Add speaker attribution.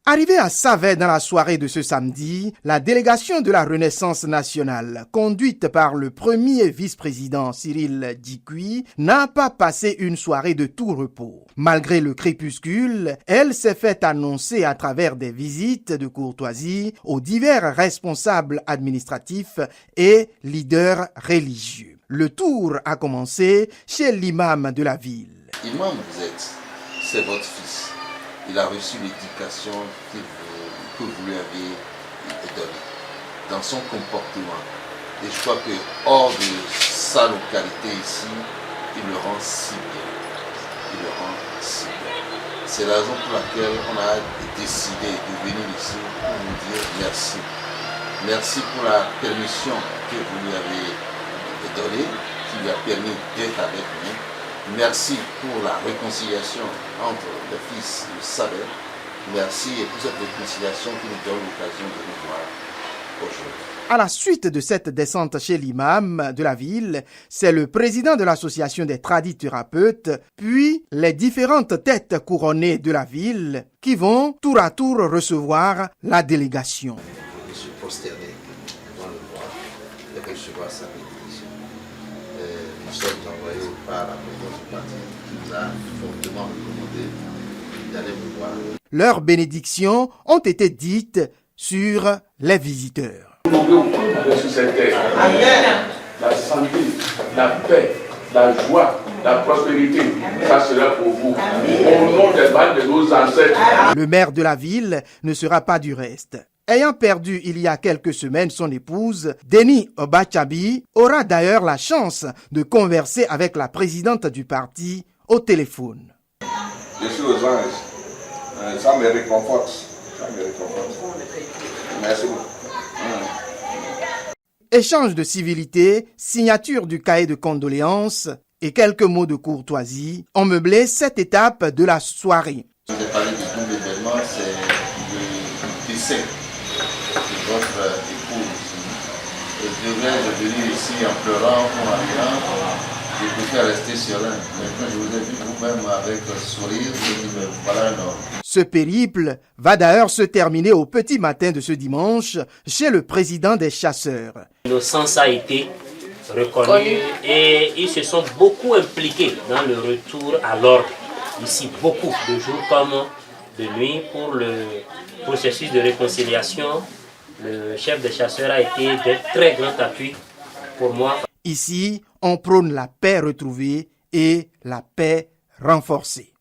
Speaker 1: Arrivée à Savè dans la soirée de ce samedi, la délégation de la Renaissance nationale, conduite par le premier vice-président Cyril Djikoui, n'a pas passé une soirée de tout repos. Malgré le crépuscule, elle s'est fait annoncer à travers des visites de courtoisie aux divers responsables administratifs et leaders religieux. Le tour a commencé chez l'imam de la ville.
Speaker 2: Imam, c'est votre fils. Il a reçu l'éducation que vous lui avez donnée dans son comportement. Et je crois que hors de sa localité ici, il le rend si bien. Il le rend si bien. C'est la raison pour laquelle on a décidé de venir ici pour vous dire merci. Merci pour la permission que vous lui avez donnée, qui lui a permis d'être avec nous. Merci pour la réconciliation entre le fils et le Savè. Merci et pour cette réconciliation qui nous donne l'occasion de nous voir aujourd'hui.
Speaker 1: À la suite de cette descente chez l'imam de la ville, c'est le président de l'association des tradithérapeutes, puis les différentes têtes couronnées de la ville qui vont tour à tour recevoir la délégation.
Speaker 2: Je me suis prosterné devant le roi et recevoir sa bénédiction. Nous sommes envoyés par la présidence du parti qui nous a fortement recommandé d'aller me voir.
Speaker 1: Leurs bénédictions ont été dites sur les visiteurs.
Speaker 3: Nous demandons sur cette terre la santé, la paix, la joie, la prospérité. Ça sera pour vous. Au nom des balles de nos ancêtres.
Speaker 1: Le maire de la ville ne sera pas du reste. Ayant perdu il y a quelques semaines son épouse, Denis Obachabi aura d'ailleurs la chance de converser avec la présidente du parti au téléphone.
Speaker 3: Je suis aux anges. Ça me réconforte. Merci beaucoup.
Speaker 1: Échange de civilité, signature du cahier de condoléances et quelques mots de courtoisie ont meublé cette étape de la soirée.
Speaker 2: Je vous ai parlé du double événement, c'est le décès de votre épouse. Et devrais-je venir ici en pleurant ou en riant, je préfère rester serein. Maintenant, je vous ai vu vous-même avec un sourire, je dis, mais voilà un homme.
Speaker 1: Ce périple va d'ailleurs se terminer au petit matin de ce dimanche chez le président des chasseurs.
Speaker 4: L'innocence a été reconnue et ils se sont beaucoup impliqués dans le retour à l'ordre. Ici, beaucoup de jours comme de nuit pour le processus de réconciliation. Le chef des chasseurs a été d'un très grand appui pour moi.
Speaker 1: Ici, on prône la paix retrouvée et la paix renforcée.